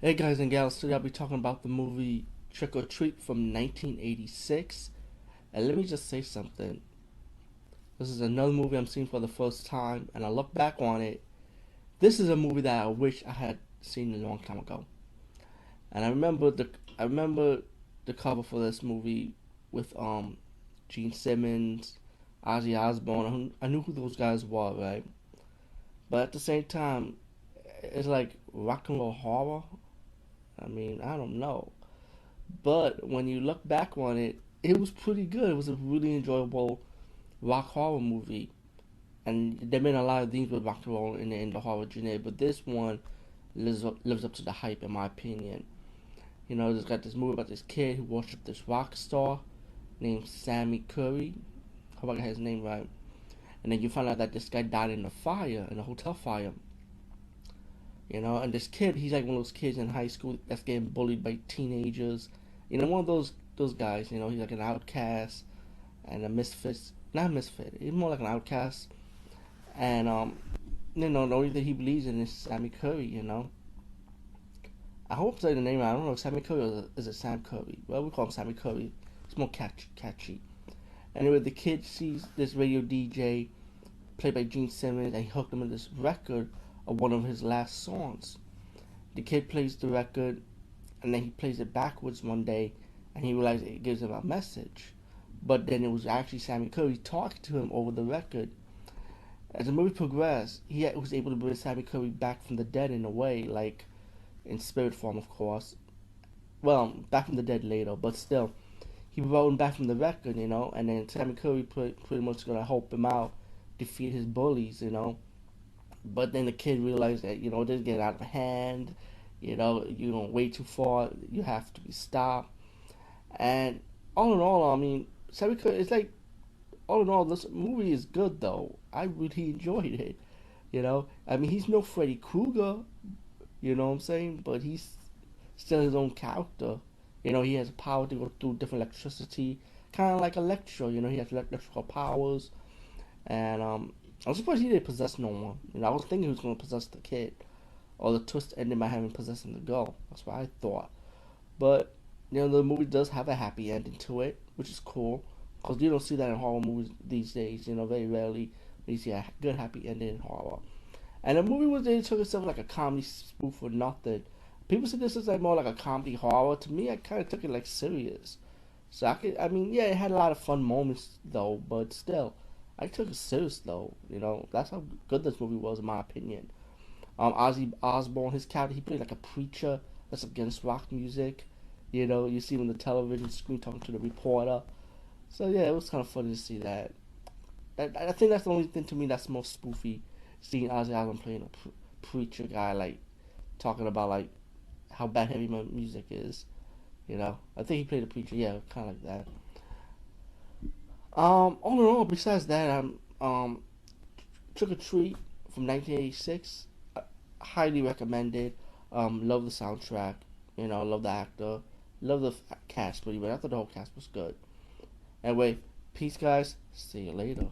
Hey guys and gals, today I'll be talking about the movie Trick or Treat from 1986. And let me just say something. This is another movie I'm seeing for the first time, and I look back on it. This is a movie that I wish I had seen a long time ago. And I remember the cover for this movie with Gene Simmons, Ozzy Osbourne. I knew who those guys were, right? But at the same time, it's like rock and roll horror. I mean, I don't know. But when you look back on it, it was pretty good. It was a really enjoyable rock horror movie. And there been a lot of things with rock and roll in the horror genre, but this one lives up to the hype, in my opinion. You know, there's got this movie about this kid who worshipped this rock star named Sammi Curry. Hope I got his name right. And then you find out that this guy died in a fire, in a hotel fire. You know, and this kid, he's like one of those kids in high school that's getting bullied by teenagers. You know, one of those guys. You know, he's like an outcast and a misfit. Not a misfit. He's more like an outcast. And you know, the only thing he believes in is Sammi Curry. You know, I hope I'm saying the name right. I don't know if Sammi Curry or is it Sam Curry. Well, we call him Sammi Curry. It's more catchy. Anyway, the kid sees this radio DJ played by Gene Simmons, and he hooked him in this record of one of his last songs. The kid plays the record, and then he plays it backwards one day, and he realizes it gives him a message. But then it was actually Sammi Curry talking to him over the record. As the movie progressed, he was able to bring Sammi Curry back from the dead in a way, like in spirit form, of course. Well, back from the dead later, but still, he brought him back from the record, you know, and then Sammi Curry pretty much gonna help him out, defeat his bullies, you know. But then the kid realized that, you know, this is getting out of hand, you know, you're going way too far, you have to be stopped. And all in all, I mean, Sammi Curry, it's like, all in all, this movie is good, though. I really enjoyed it, you know. I mean, he's no Freddy Krueger, you know what I'm saying? But he's still his own character. You know, he has power to go through different electricity, kind of like Electro, you know, he has electrical powers. And I'm surprised he didn't possess no one. You know, I was thinking he was going to possess the kid. Or the twist ended by having possessing the girl. That's what I thought. But, you know, the movie does have a happy ending to it, which is cool. Because you don't see that in horror movies these days. You know, very rarely do you see a good happy ending in horror. And the movie was they took itself like a comedy spoof or nothing. People say this is like more like a comedy horror. To me, I kind of took it like serious. So I mean, yeah, it had a lot of fun moments though, but still, I took it serious though. You know, that's how good this movie was in my opinion. Ozzy Osbourne, his character, he played like a preacher that's against rock music. You know, you see him on the television screen talking to the reporter. So yeah, it was kind of funny to see that. I think that's the only thing to me that's most spoofy, seeing Ozzy Osbourne playing a preacher guy, like talking about like how bad heavy music is. You know, I think he played a preacher. Yeah, kind of like that. All in all, besides that, Trick or Treat from 1986. Highly recommended. Love the soundtrack. You know, love the actor. Love the cast pretty much. I thought the whole cast was good. Anyway, peace, guys. See you later.